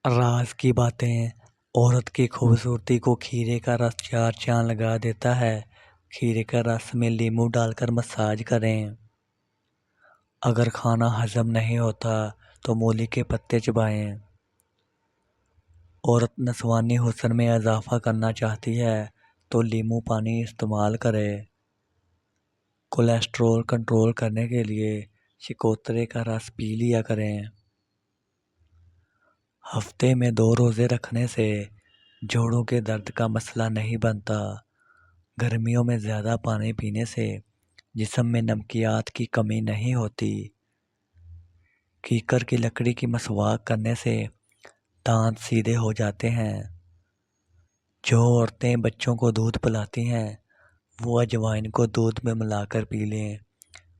راز کی باتیں۔ عورت کی خوبصورتی کو کھیرے کا رس چار چاند لگا دیتا ہے۔ کھیرے کا رس میں لیموں ڈال کر مساج کریں۔ اگر کھانا ہضم نہیں ہوتا تو مولی کے پتے چبائیں۔ عورت نسوانی حسن میں اضافہ کرنا چاہتی ہے تو لیموں پانی استعمال کرے۔ کولیسٹرول کنٹرول کرنے کے لیے چکوترے کا رس پی لیا کریں۔ ہفتے میں 2 روزے رکھنے سے جوڑوں کے درد کا مسئلہ نہیں بنتا۔ گرمیوں میں زیادہ پانی پینے سے جسم میں نمکیات کی کمی نہیں ہوتی۔ کیکر کی لکڑی کی مسواک کرنے سے دانت سیدھے ہو جاتے ہیں۔ جو عورتیں بچوں کو دودھ پلاتی ہیں وہ اجوائن کو دودھ میں ملا کر پی لیں۔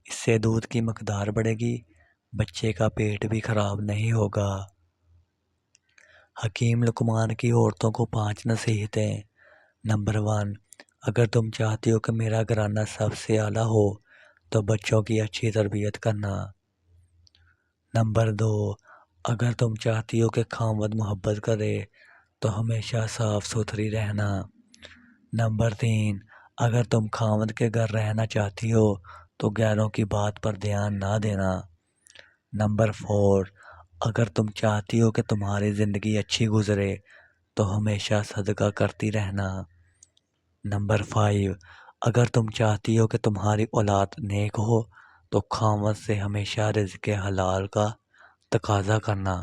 اس سے دودھ کی مقدار بڑھے گی، بچے کا پیٹ بھی خراب نہیں ہوگا۔ حکیم لقمان کی عورتوں کو 5 نصیحتیں۔ نمبر 1، اگر تم چاہتی ہو کہ میرا گھرانہ سب سے اعلیٰ ہو تو بچوں کی اچھی تربیت کرنا۔ نمبر 2، اگر تم چاہتی ہو کہ خاوند محبت کرے تو ہمیشہ صاف ستھری رہنا۔ نمبر 3، اگر تم خاوند کے گھر رہنا چاہتی ہو تو غیروں کی بات پر دھیان نہ دینا۔ نمبر 4، اگر تم چاہتی ہو کہ تمہاری زندگی اچھی گزرے تو ہمیشہ صدقہ کرتی رہنا۔ نمبر 5، اگر تم چاہتی ہو کہ تمہاری اولاد نیک ہو تو خاوند سے ہمیشہ رزق حلال کا تقاضا کرنا۔